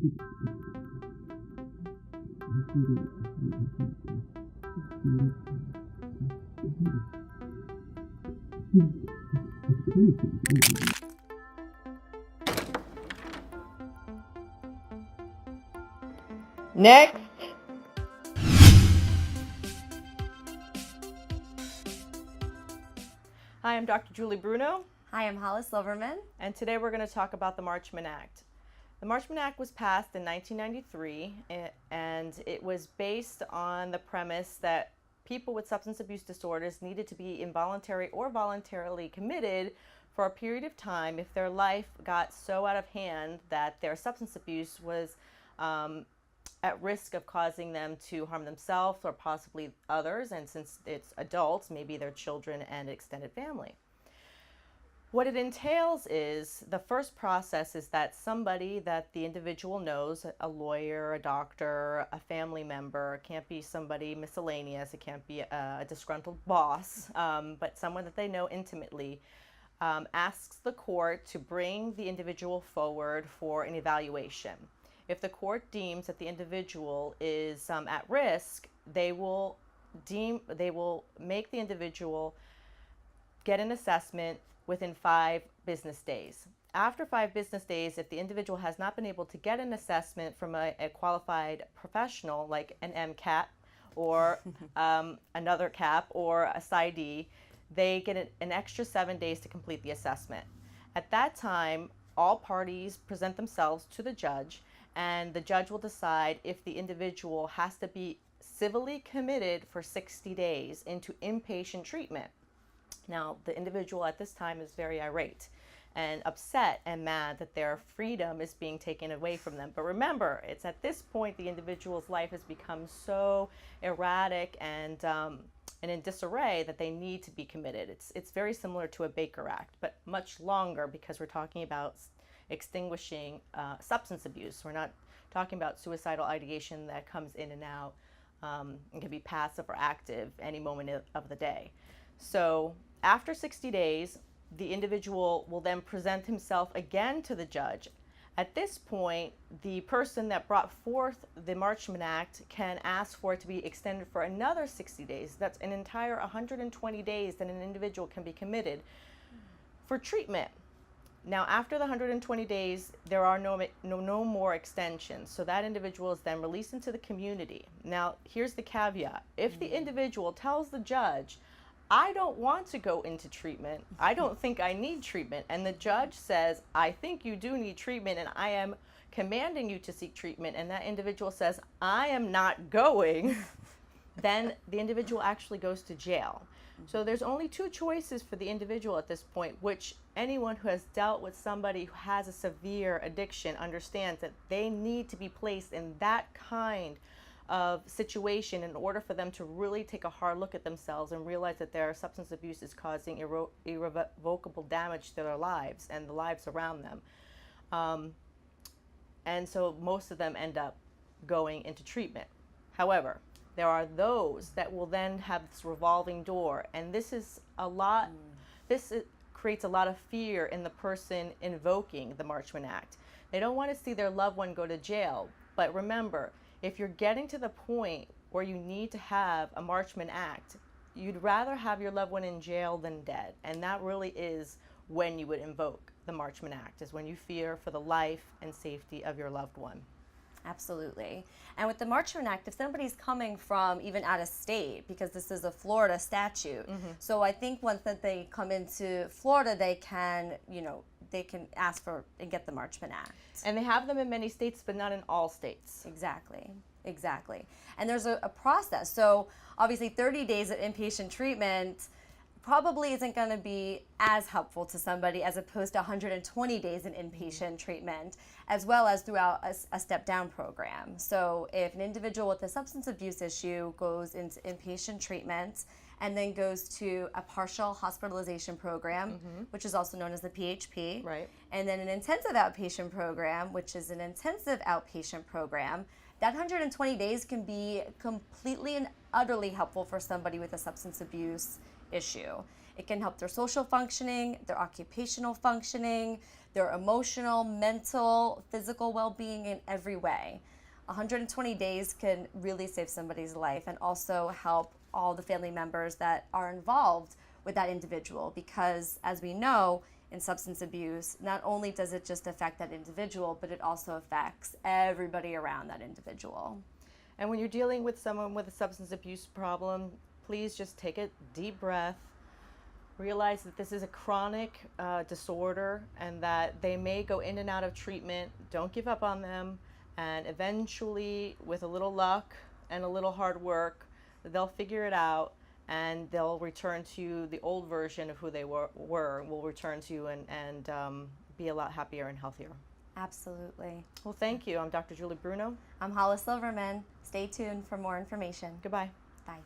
Next. Hi, I'm Dr. Julie Bruno. Hi, I'm Hollis Silverman. And today we're going to talk about the Marchman Act. The Marchman Act was passed in 1993, and it was based on the premise that people with substance abuse disorders needed to be involuntary or voluntarily committed for a period of time if their life got so out of hand that their substance abuse was at risk of causing them to harm themselves or possibly others, and since it's adults, maybe their children and extended family. What it entails is the first process is that somebody that the individual knows, a lawyer, a doctor, a family member, it can't be somebody miscellaneous, it can't be a disgruntled boss, but someone that they know intimately, asks the court to bring the individual forward for an evaluation. If the court deems that the individual is at risk, they will make the individual get an assessment within 5 business days. After 5 business days, if the individual has not been able to get an assessment from a qualified professional like an MCAT or another CAP or a PsyD, they get an extra 7 days to complete the assessment. At that time, all parties present themselves to the judge, and the judge will decide if the individual has to be civilly committed for 60 days into inpatient treatment. Now, the individual at this time is very irate and upset and mad that their freedom is being taken away from them. But remember, it's at this point the individual's life has become so erratic and in disarray that they need to be committed. It's very similar to a Baker Act, but much longer because we're talking about extinguishing substance abuse. We're not talking about suicidal ideation that comes in and out and can be passive or active any moment of the day. So after 60 days, the individual will then present himself again to the judge. At this point, the person that brought forth the Marchman Act can ask for it to be extended for another 60 days. That's an entire 120 days that an individual can be committed for treatment. Now, after the 120 days, there are no more extensions. So that individual is then released into the community. Now, here's the caveat. If the individual tells the judge, I don't want to go into treatment, I don't think I need treatment, and the judge says, I think you do need treatment and I am commanding you to seek treatment, and that individual says, I am not going, then the individual actually goes to jail. So there's only 2 choices for the individual at this point, which anyone who has dealt with somebody who has a severe addiction understands that they need to be placed in that kind of situation in order for them to really take a hard look at themselves and realize that their substance abuse is causing irrevocable damage to their lives and the lives around them. And so most of them end up going into treatment. However, there are those that will then have this revolving door, and this is a lot. Creates a lot of fear in the person invoking the Marchman Act. They don't want to see their loved one go to jail, but remember, if you're getting to the point where you need to have a Marchman Act, you'd rather have your loved one in jail than dead, and that really is when you would invoke the Marchman Act, is when you fear for the life and safety of your loved one. Absolutely. And with the Marchman Act, if somebody's coming from even out of state, because this is a Florida statute, so I think once that they come into Florida, they can ask for and get the Marchman Act. And they have them in many states, but not in all states. Exactly. And there's a process. So obviously 30 days of inpatient treatment probably isn't going to be as helpful to somebody as opposed to 120 days in inpatient treatment, as well as throughout a step-down program. So if an individual with a substance abuse issue goes into inpatient treatment and then goes to a partial hospitalization program, which is also known as the PHP, right, and then an intensive outpatient program, which is an intensive outpatient program, that 120 days can be completely and utterly helpful for somebody with a substance abuse issue. It can help their social functioning, their occupational functioning, their emotional, mental, physical well-being in every way. 120 days can really save somebody's life and also help all the family members that are involved with that individual, because as we know, in substance abuse, not only does it just affect that individual, but it also affects everybody around that individual. And when you're dealing with someone with a substance abuse problem, please just take a deep breath. Realize that this is a chronic disorder and that they may go in and out of treatment. Don't give up on them. And eventually, with a little luck and a little hard work, they'll figure it out and they'll return to the old version of who they were will return to and be a lot happier and healthier. Absolutely. Well, thank you. I'm Dr. Julie Bruno. I'm Hollis Silverman. Stay tuned for more information. Goodbye. Bye.